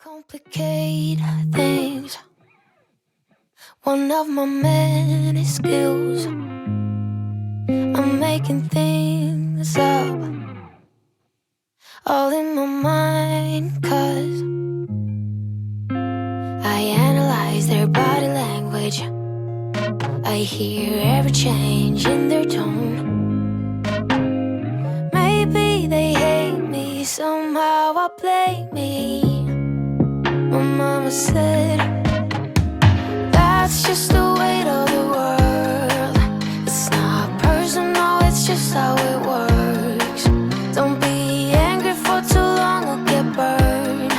Complicate things. One of my many skills. I'm making things up, all in my mind, 'cause I analyze their body language. I hear every change in their tone. Maybe they hate me, somehow I blame me. My mama said, that's just the weight of the world. It's not personal, it's just how it works. Don't be angry for too long or get burned,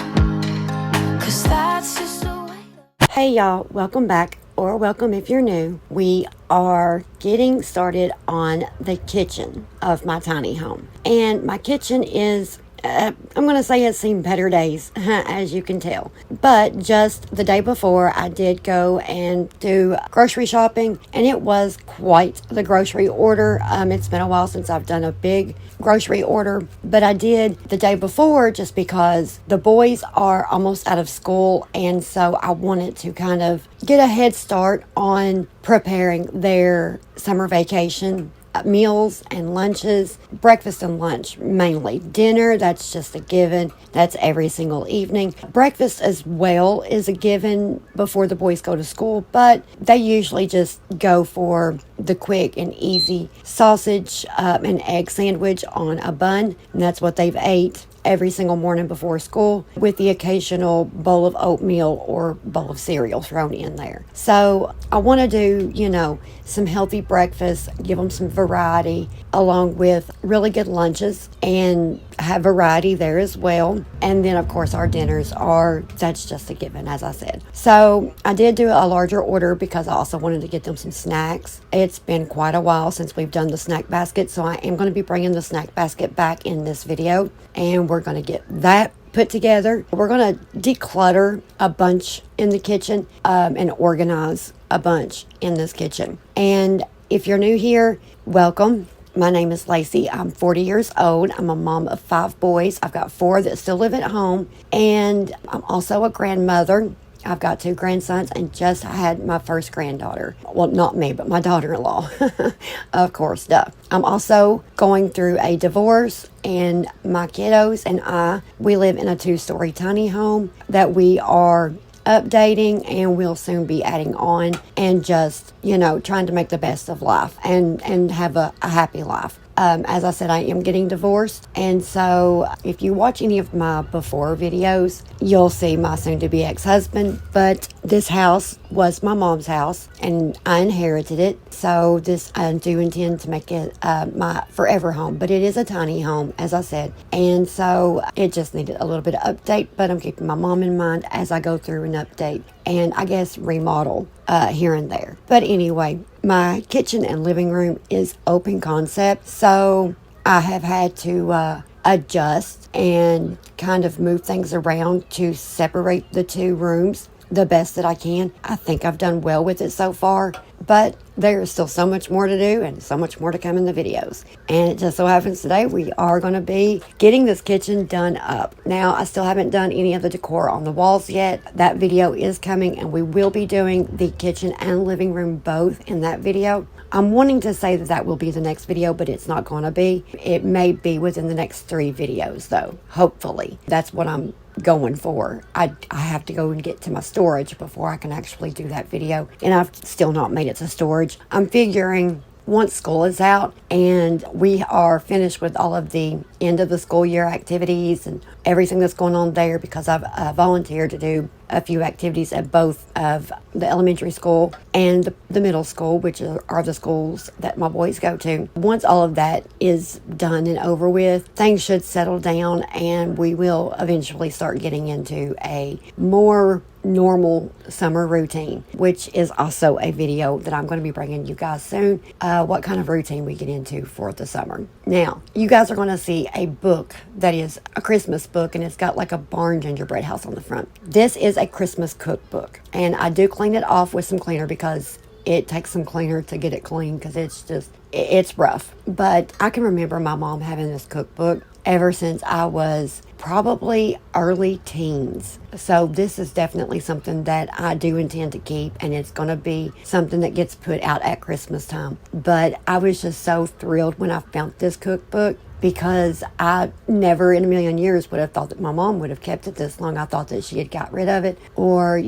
'cause that's just the weight. Hey y'all, welcome back, or welcome if you're new. We are getting started on the kitchen of my tiny home. And my kitchen is I'm going to say it's seen better days, as you can tell. But just the day before, I did go and do grocery shopping, and it was quite the grocery order. It's been a while since I've done a big grocery order, but I did the day before just because the boys are almost out of school, and so I wanted to kind of get a head start on preparing their summer vacation meals and lunches, breakfast and lunch mainly. Dinner, that's just a given. That's every single evening. Breakfast as well is a given before the boys go to school, but they usually just go for the quick and easy sausage and egg sandwich on a bun, and that's what they've ate every single morning before school, with the occasional bowl of oatmeal or bowl of cereal thrown in there. So I want to do, some healthy breakfast, give them some variety, along with really good lunches, and have variety there as well. And then, of course, our dinners that's just a given, as I said. So I did do a larger order because I also wanted to get them some snacks. It's been quite a while since we've done the snack basket, so I am going to be bringing the snack basket back in this video, and we're going to get that put together. We're going to declutter a bunch in the kitchen and organize a bunch in this kitchen. And if you're new here, welcome. My name is Lacey. I'm 40 years old. I'm a mom of 5 boys. I've got 4 that still live at home, and I'm also a grandmother. I've got 2 grandsons and just had my first granddaughter. Well, not me, but my daughter-in-law. Of course, duh. I'm also going through a divorce, and my kiddos and we live in a 2-story tiny home that we are updating, and we'll soon be adding on, and just, trying to make the best of life and have a happy life. As I said, I am getting divorced, and so if you watch any of my before videos, you'll see my soon-to-be ex-husband. But this house was my mom's house, and I inherited it, so I do intend to make it my forever home. But it is a tiny home, as I said, and so it just needed a little bit of update, but I'm keeping my mom in mind as I go through an update and, I guess, remodel here and there. But anyway, my kitchen and living room is open concept, so I have had to adjust and kind of move things around to separate the 2 rooms the best that I can. I think I've done well with it so far, but there is still so much more to do and so much more to come in the videos. And it just so happens today we are going to be getting this kitchen done up. Now, I still haven't done any of the decor on the walls yet. That video is coming, and we will be doing the kitchen and living room both in that video. I'm wanting to say that will be the next video, but it's not going to be. It may be within the next 3 videos, though. Hopefully. That's what I'm going for. I have to go and get to my storage before I can actually do that video, and I've still not made it to storage. I'm figuring once school is out and we are finished with all of the end of the school year activities and everything that's going on there, because I've volunteered to do a few activities at both of the elementary school and the middle school, which are the schools that my boys go to. Once all of that is done and over with, things should settle down, and we will eventually start getting into a more normal summer routine, which is also a video that I'm going to be bringing you guys soon, what kind of routine we get into for the summer. Now, you guys are going to see a book that is a Christmas book, and it's got like a barn gingerbread house on the front. This is a Christmas cookbook, and I do clean it off with some cleaner because it takes some cleaner to get it clean, because it's rough. But I can remember my mom having this cookbook ever since I was probably early teens. So this is definitely something that I do intend to keep, and it's going to be something that gets put out at Christmas time. But I was just so thrilled when I found this cookbook, because I never in a million years would have thought that my mom would have kept it this long. I thought that she had got rid of it, or,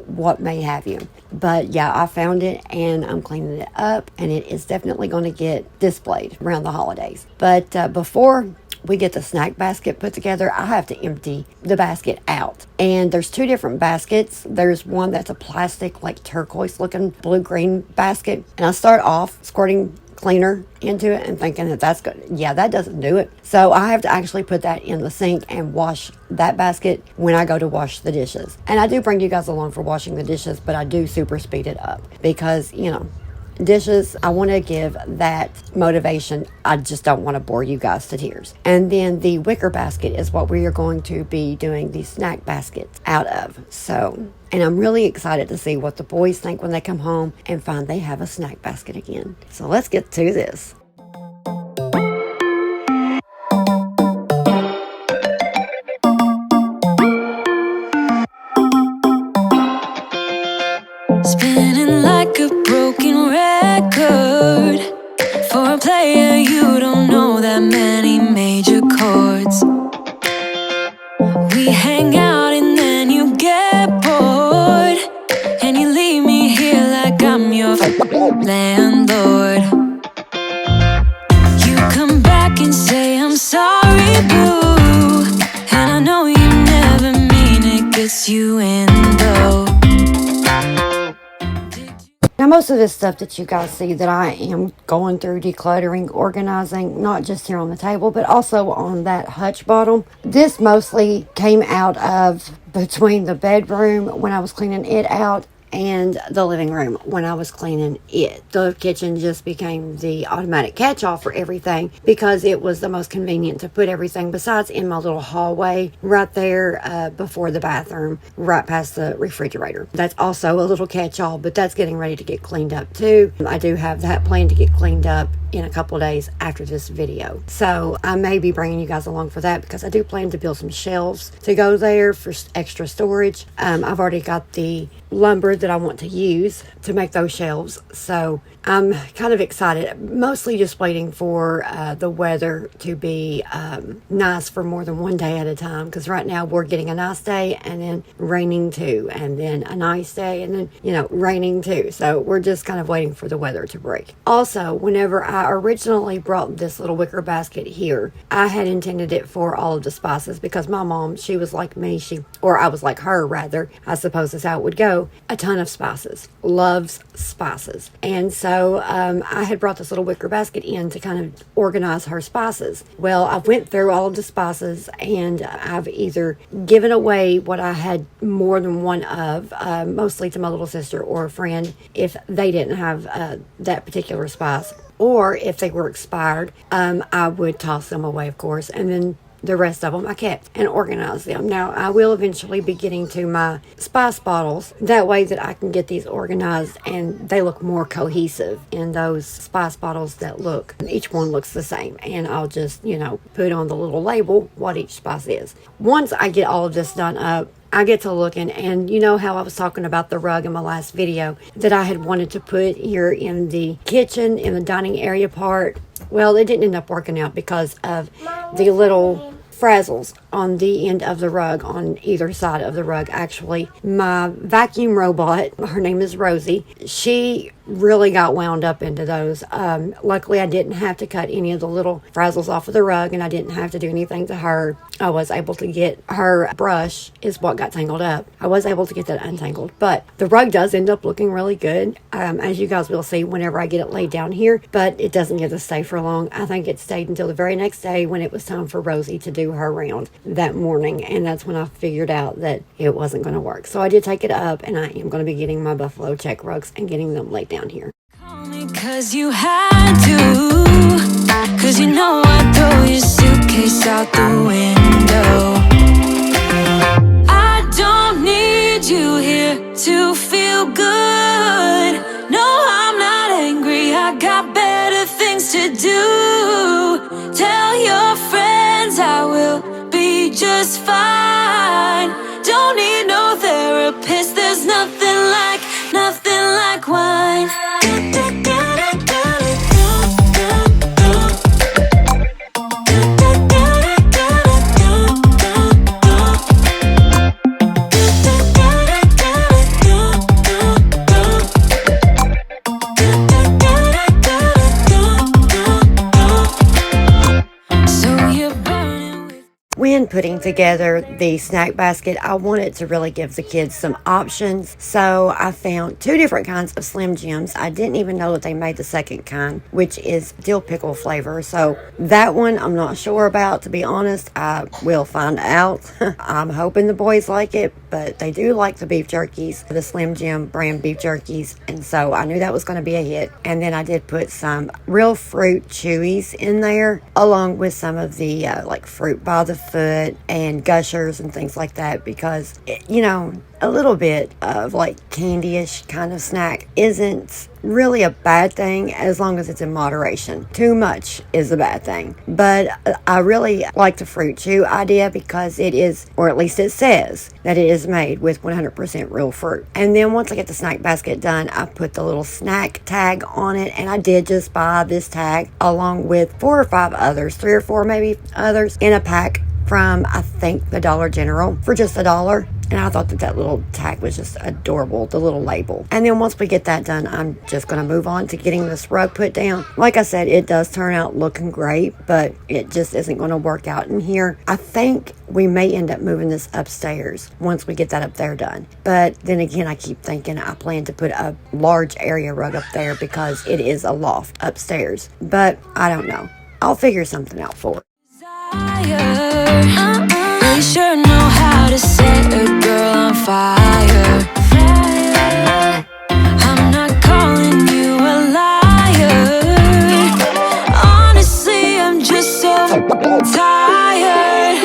what may have you. But yeah, I found it and I'm cleaning it up, and it is definitely going to get displayed around the holidays. But before we get the snack basket put together, I have to empty the basket out. And there's two different baskets. There's one that's a plastic, like turquoise looking blue-green basket. And I start off squirting cleaner into it and thinking that's good. Yeah, that doesn't do it. So I have to actually put that in the sink and wash that basket when I go to wash the dishes. And I do bring you guys along for washing the dishes, but I do super speed it up because, dishes, I want to give that motivation. I just don't want to bore you guys to tears. And then the wicker basket is what we are going to be doing the snack baskets out of. And I'm really excited to see what the boys think when they come home and find they have a snack basket again. So let's get to this. Spinning like a broken record. For a player, you don't know that many major chords. We hang out and then you get bored, and you leave me here like I'm your landlord. You come back and say I'm sorry, boo, and I know you never mean it, gets you in though. Now, most of this stuff that you guys see that I am going through decluttering, organizing, not just here on the table, but also on that hutch bottom. This mostly came out of between the bedroom when I was cleaning it out and the living room when I was cleaning it. The kitchen just became the automatic catch-all for everything because it was the most convenient to put everything besides in my little hallway right there before the bathroom, right past the refrigerator. That's also a little catch-all, but that's getting ready to get cleaned up too. I do have that planned to get cleaned up in a couple of days after this video. So I may be bringing you guys along for that because I do plan to build some shelves to go there for extra storage. I've already got the lumber that I want to use to make those shelves. So I'm kind of excited, mostly just waiting for the weather to be nice for more than one day at a time, because right now we're getting a nice day and then raining too, and then a nice day and then, raining too. So we're just kind of waiting for the weather to break. Also, whenever I originally brought this little wicker basket here, I had intended it for all of the spices because my mom, she was like me, or I was like her rather, I suppose is how it would go, a ton of spices, loves spices. And so I had brought this little wicker basket in to kind of organize her spices. Well, I went through all of the spices and I've either given away what I had more than one of, mostly to my little sister or a friend if they didn't have that particular spice, or if they were expired, I would toss them away, of course, and then the rest of them I kept and organized them. Now, I will eventually be getting to my spice bottles. That way that I can get these organized and they look more cohesive in those spice bottles that look, each one looks the same. And I'll just, put on the little label what each spice is. Once I get all of this done up, I get to looking, and you know how I was talking about the rug in my last video that I had wanted to put here in the kitchen, in the dining area part. Well, it didn't end up working out because of the little frazzles on the end of the rug, on either side of the rug. Actually, my vacuum robot, her name is Rosie, she really got wound up into those. Luckily, I didn't have to cut any of the little frazzles off of the rug, and I didn't have to do anything to her. I was able to get her brush is what got tangled up. I was able to get that untangled, but the rug does end up looking really good, as you guys will see whenever I get it laid down here, but it doesn't get to stay for long. I think it stayed until the very next day when it was time for Rosie to do her round that morning, and that's when I figured out that it wasn't going to work. So I did take it up, and I am going to be getting my buffalo check rugs and getting them laid down here. Call me 'cause you had to, 'cause I throw your suitcase out the window. I don't need you here to feel good. No, I'm not angry, I got better things to do. Tell your friends how just fine. Don't need no therapist. There's nothing like wine. When putting together the snack basket, I wanted to really give the kids some options. So I found 2 different kinds of Slim Jims. I didn't even know that they made the second kind, which is dill pickle flavor. So that one I'm not sure about, to be honest. I will find out. I'm hoping the boys like it, but they do like the beef jerkies, the Slim Jim brand beef jerkies. And so I knew that was going to be a hit. And then I did put some real fruit chewies in there, along with some of the like fruit by the foot and gushers and things like that, because a little bit of like candy-ish kind of snack isn't really a bad thing as long as it's in moderation. Too much is a bad thing. But I really like the fruit chew idea because it is, or at least it says that it is made with 100% real fruit. And then once I get the snack basket done, I put the little snack tag on it, and I did just buy this tag along with 4 or 5 others, 3 or 4 maybe others, in a pack from, I think, the Dollar General for just $1. And I thought that little tag was just adorable, the little label. And then once we get that done, I'm just going to move on to getting this rug put down. Like I said, it does turn out looking great, but it just isn't going to work out in here. I think we may end up moving this upstairs once we get that up there done. But then again, I keep thinking I plan to put a large area rug up there because it is a loft upstairs. But I don't know. I'll figure something out for it. We sure know how to set a girl on fire. I'm not calling you a liar. Honestly, I'm just so tired.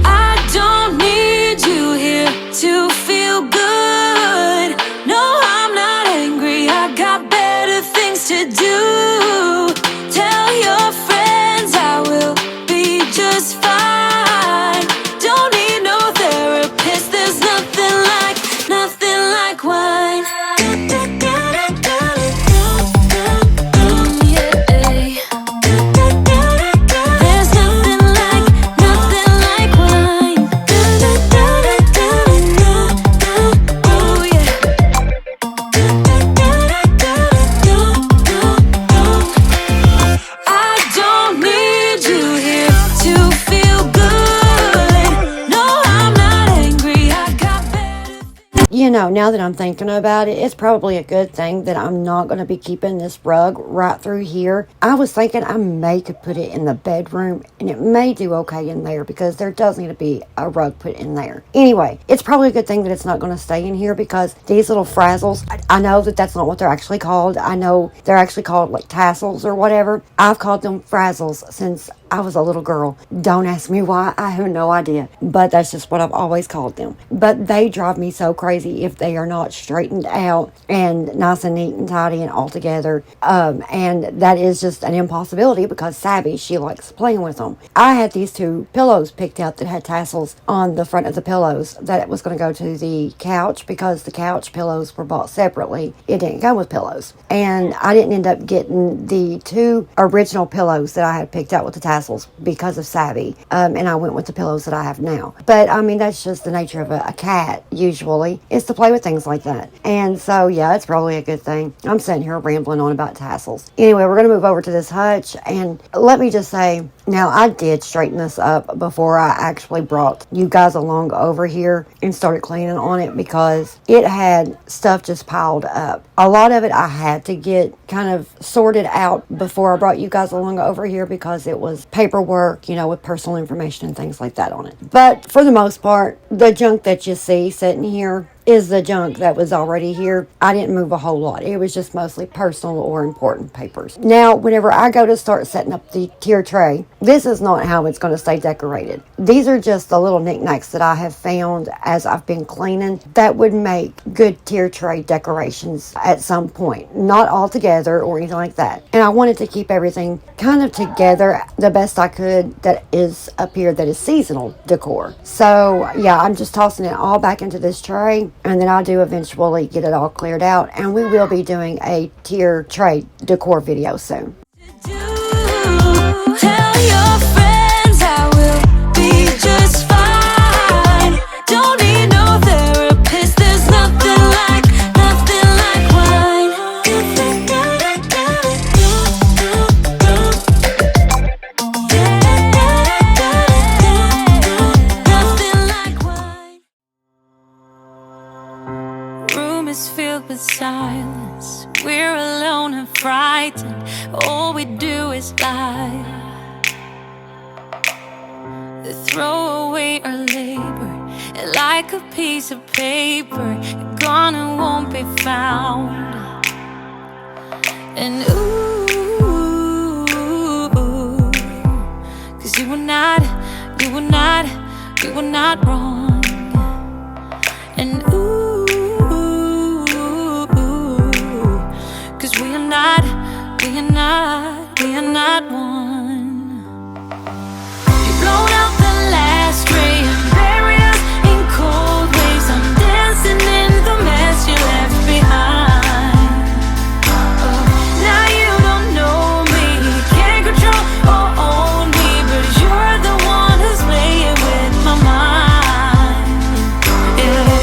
I don't need you here to feel good. No, I'm not angry. I got better things to do. Tell your friends I will be just fine. Now that I'm thinking about it, it's probably a good thing that I'm not going to be keeping this rug right through here. I was thinking I may could put it in the bedroom, and it may do okay in there because there does need to be a rug put in there. Anyway, it's probably a good thing that it's not going to stay in here because these little frazzles, I know that that's not what they're actually called. I know they're actually called like tassels or whatever. I've called them frazzles since I was a little girl. Don't ask me why. I have no idea. But that's just what I've always called them. But they drive me so crazy if they are not straightened out and nice and neat and tidy and all together. And that is just an impossibility because Sabby, she likes playing with them. I had these 2 pillows picked out that had tassels on the front of the pillows that it was going to go to the couch because the couch pillows were bought separately. It didn't go with pillows. And I didn't end up getting the 2 original pillows that I had picked out with the tassels because of Savvy, and I went with the pillows that I have now. But I mean, that's just the nature of a cat usually, is to play with things like that. And so yeah, it's probably a good thing. I'm sitting here rambling on about tassels. Anyway, we're going to move over to this hutch, and let me just say, now I did straighten this up before I actually brought you guys along over here and started cleaning on it because it had stuff just piled up. A lot of it I had to get kind of sorted out before I brought you guys along over here because it was paperwork, with personal information and things like that on it. But for the most part, the junk that you see sitting here, is the junk that was already here. I didn't move a whole lot. It was just mostly personal or important papers. Now, whenever I go to start setting up the tier tray, this is not how it's going to stay decorated. These are just the little knickknacks that I have found as I've been cleaning that would make good tier tray decorations at some point. Not all together or anything like that. And I wanted to keep everything kind of together the best I could that is up here that is seasonal decor. So yeah, I'm just tossing it all back into this tray, and then I'll do eventually get it all cleared out, and we will be doing a tier tray decor video soon. Tell your friends I will be just fine. Don't need no therapist. There's nothing like wine. Nothing like wine. Room is filled with silence. We're alone and frightened. All we do is lie. Throw away our labor like a piece of paper, gone and won't be found. And ooh, 'cause you were not wrong. And ooh, 'cause we are not one. You've blown out the last ray and buried us in cold waves. I'm dancing in the mess you left behind. Oh, now you don't know me, can't control or own me, but you're the one who's playing with my mind. Yeah.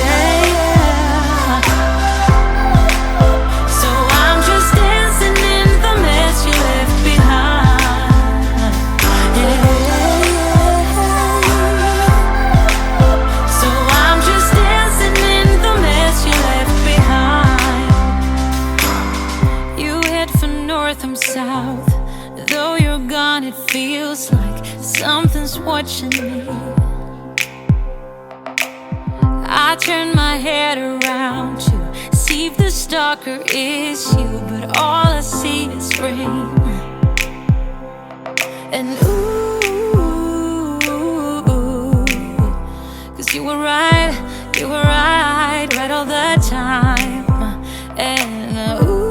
So I'm just dancing in the mess you left behind. Yeah. So I'm just dancing in the mess you left behind. You head for north, I'm south. Though you're gone, it feels like something's watching me. I turn my head around to see if the stalker is you, but all I see is rain. And ooh, 'cause you were right all the time. And ooh,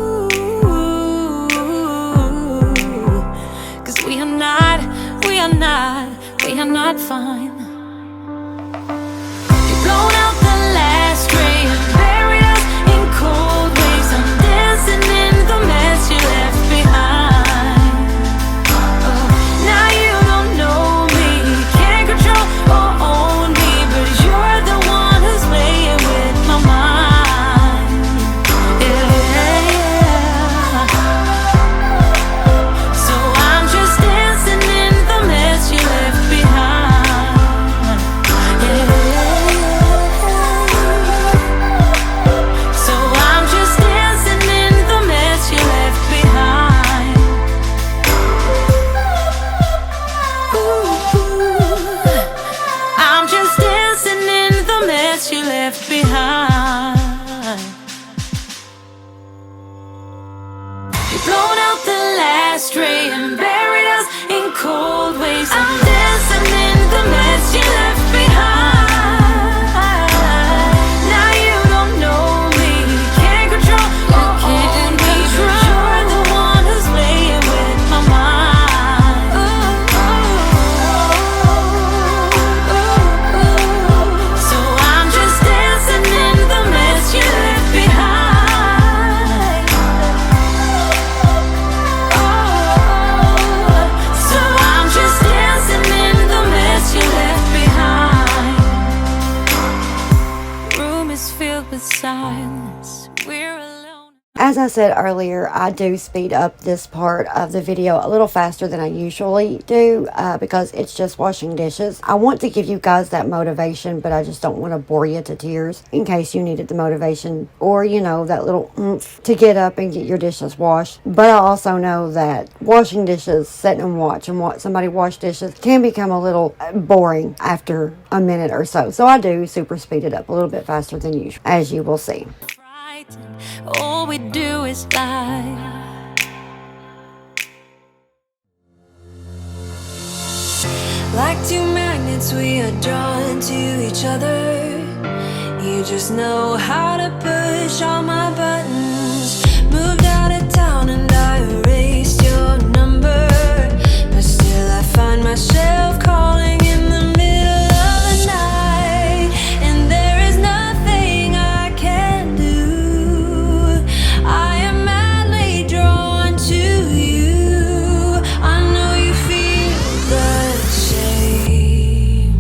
'cause we are not fine. You've blown out the last ray and buried us in cold waves. I'm dancing in the mess you left behind. Oh, now you don't know me, can't control or own me, but you're the one who's playing with my mind. Yeah. So I'm just dancing in the mess you left behind. Yeah. So I'm just dancing in the mess you left behind. Ooh, I'm just dancing in the mess you left behind. You've blown out the last ray and buried us in cold waves. I'm dancing in the mess you left behind. Now you don't know me, can't control or own me, but you're the one who's playing with my mind. So I'm just dancing in the mess you left behind. So I'm just dancing in the mess you left behind. Room is filled with silence. We're alone. As I said earlier, I do speed up this part of the video a little faster than I usually do because it's just washing dishes. I want to give you guys that motivation, but I just don't want to bore you to tears in case you needed the motivation or, you know, that little oomph to get up and get your dishes washed. But I also know that washing dishes, sitting and watch somebody wash dishes can become a little boring after a minute or so. So I do super speed it up a little bit faster than usual, as you will see. All we do is lie. Like two magnets, we are drawn to each other. You just know how to push all my buttons. Moved out of town and I erased your number, but still I find myself calling in the middle of the night, and there is nothing I can do. I am madly drawn to you. I know you feel the same.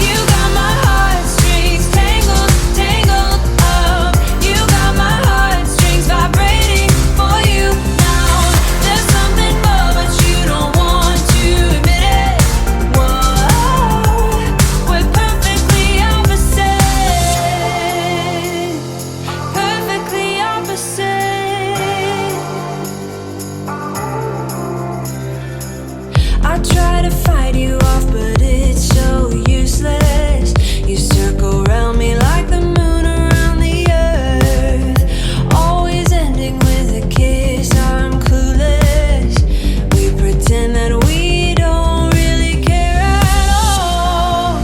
You got my heartstrings tangled, tangled up. You got my heartstrings vibrating for you now. There's something more, but you don't want to admit it. Whoa, we're perfectly opposite. Perfectly opposite. I try to fight you off, but it's so useless. You circle around me like the moon around the earth, always ending with a kiss. I'm clueless. We pretend that we don't really care at all,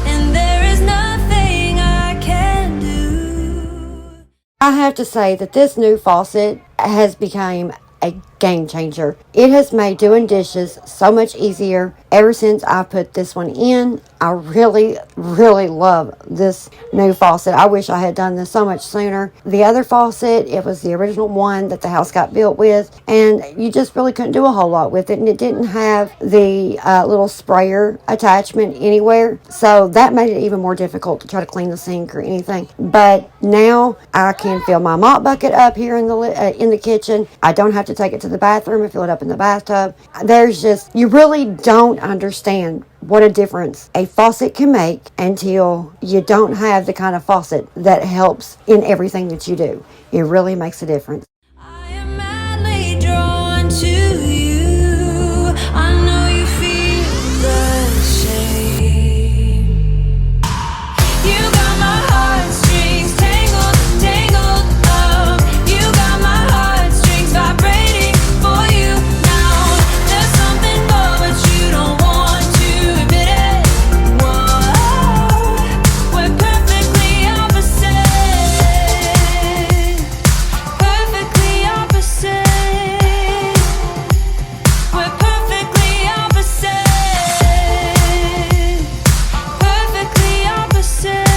and there is nothing I can do. I have to say that this new faucet has become a game changer. It has made doing dishes so much easier ever since I put this one in. I really love this new faucet. I wish I had done this so much sooner. The other faucet, it was the original one that the house got built with, and you just really couldn't do a whole lot with it, and it didn't have the little sprayer attachment anywhere, so that made it even more difficult to try to clean the sink or anything. But now I can fill my mop bucket up here in the kitchen. I don't have to take it to the bathroom and fill it up in the bathtub. There's just, you really don't understand what a difference a faucet can make until you don't have the kind of faucet that helps in everything that you do. It really makes a difference. I am madly drawn to you. I know you feel the same. You got my heartstrings tangled, tangled up. You got my heartstrings vibrating for you now. There's something more, but you don't want to admit it. Whoa, we're perfectly opposite. Perfectly opposite. We're perfectly opposite. Perfectly opposite.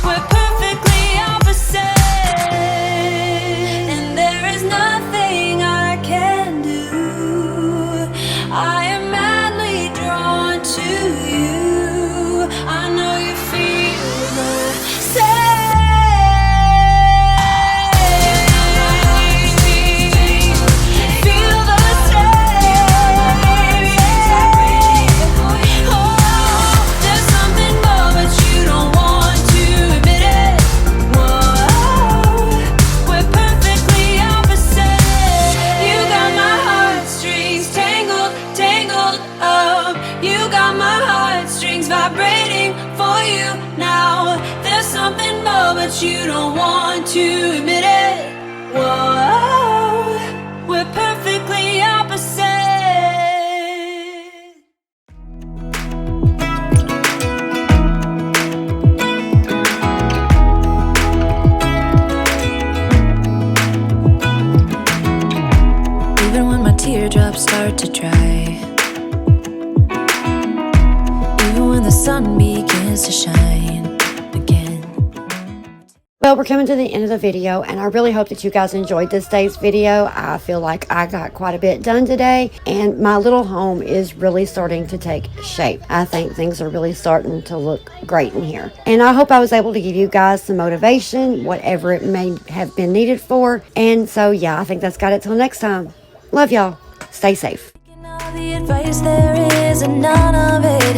We're perfectly opposite. And there is nothing I can do. I am madly drawn to you. I know you feel the same. Feel the same. Oh, there's something more, but you don't want to admit it. Whoa, we're perfectly opposite. You got my heartstrings tangled, tangled up. You got my heartstrings vibrating for you now. There's something more, but you don't want to admit it. Whoa, we're perfectly opposite. Even when my teardrops start to dry, even when the sun begins to shine again. Well, we're coming to the end of the video, and I really hope that you guys enjoyed this day's video. I feel like I got quite a bit done today, and my little home is really starting to take shape. I think things are really starting to look great in here. And I hope I was able to give you guys some motivation, whatever it may have been needed for. And so, yeah, I think that's got it till next time. Love y'all. Stay safe. All the advice there is, and none of it